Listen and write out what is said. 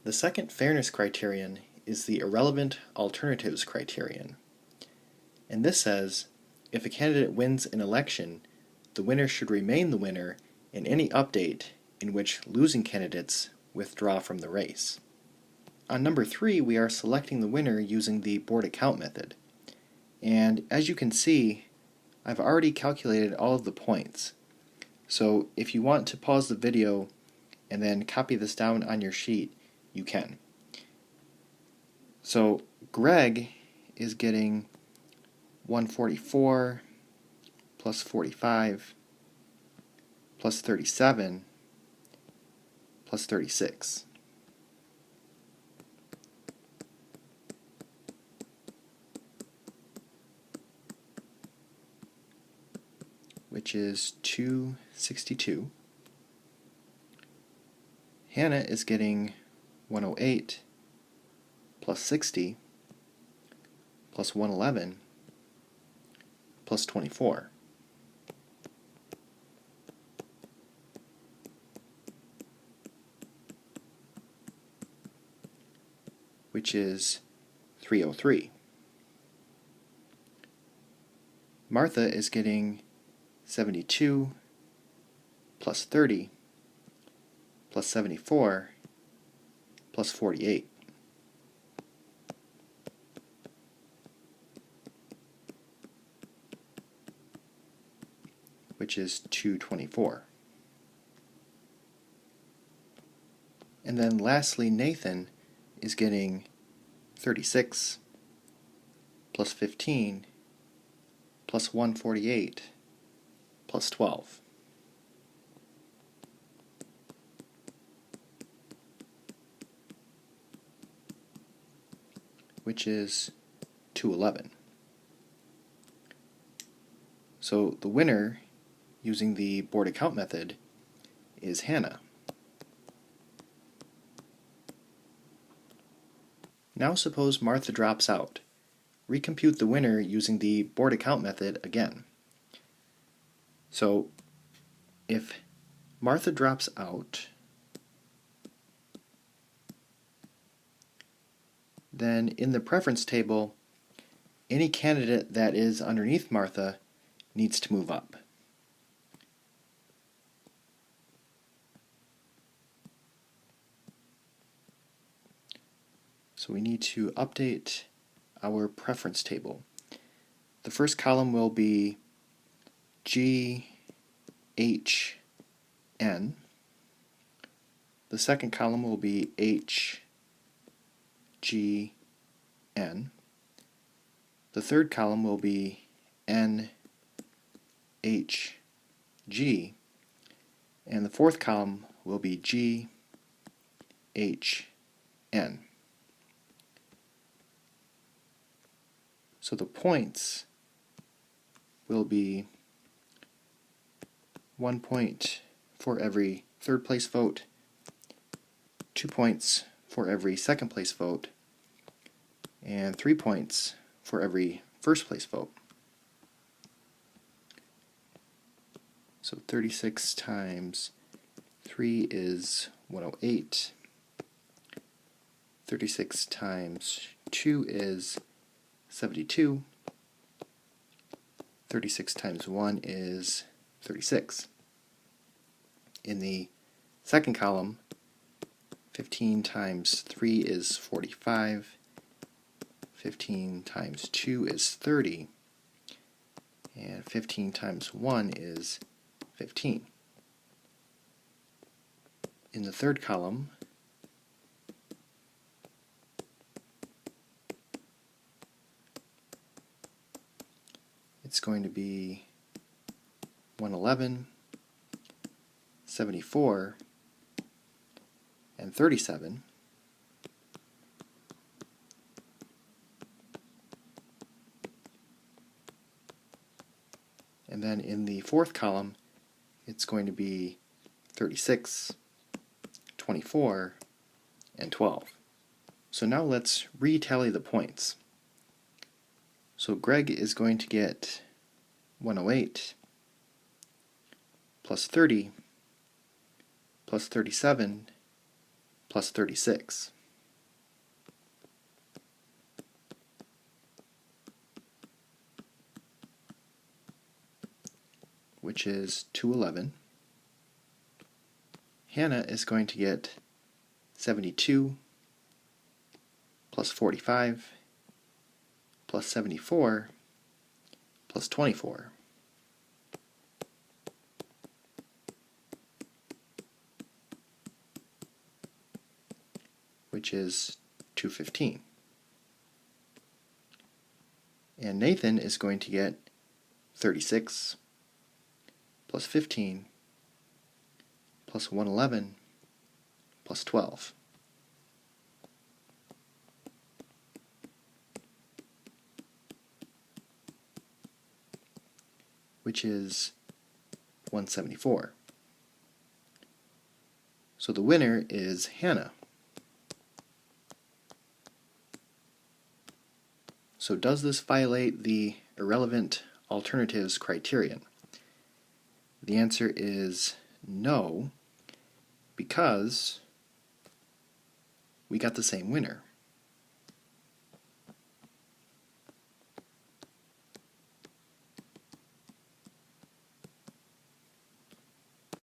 The second fairness criterion is the irrelevant alternatives criterion. And this says, if a candidate wins an election, the winner should remain the winner in any update in which losing candidates withdraw from the race. On number 3, we are selecting the winner using the board account method. And as you can see, I've already calculated all of the points. So if you want to pause the video and then copy this down on your sheet, you can. So Greg is getting 144 plus 45 plus 37 plus 36. Which is 262. Hannah is getting 108 plus 60 plus 111 plus 24. Which is 303. Martha is getting 72 plus 30 plus 74 plus 48. Which is 224. And then lastly, Nathan is getting 36 plus 15 plus 148 plus 12. Which is 211. So the winner, using the board account method, is Hannah. Now suppose Martha drops out. Recompute the winner using the board account method again. So if Martha drops out, then in the preference table, any candidate that is underneath Martha needs to move up. So we need to update our preference table. The first column will be G, H, N. The second column will be H, G, N. The third column will be N, H, G. And the fourth column will be G, H, N. So the points will be 1 point for every third place vote, 2 points for every second place vote, and 3 points for every first place vote. So 36 times 3 is 108. 36 times 2 is 72. 36 times 1 is 36. In the second column, 15 times 3 is 45. 15 times 2 is 30. And 15 times 1 is 15. In the third column, it's going to be 111, 74, and 37. And then in the fourth column, it's going to be 36, 24, and 12. So now let's retally the points. So Greg is going to get 108 plus 30 plus 37 plus 36. Which is 211. Hannah is going to get 72 plus 45 plus 74 plus 24. Which is 215. And Nathan is going to get 36 plus 15 plus 111 plus 12. Which is 174. So the winner is Hannah. So does this violate the irrelevant alternatives criterion? The answer is no, because we got the same winner.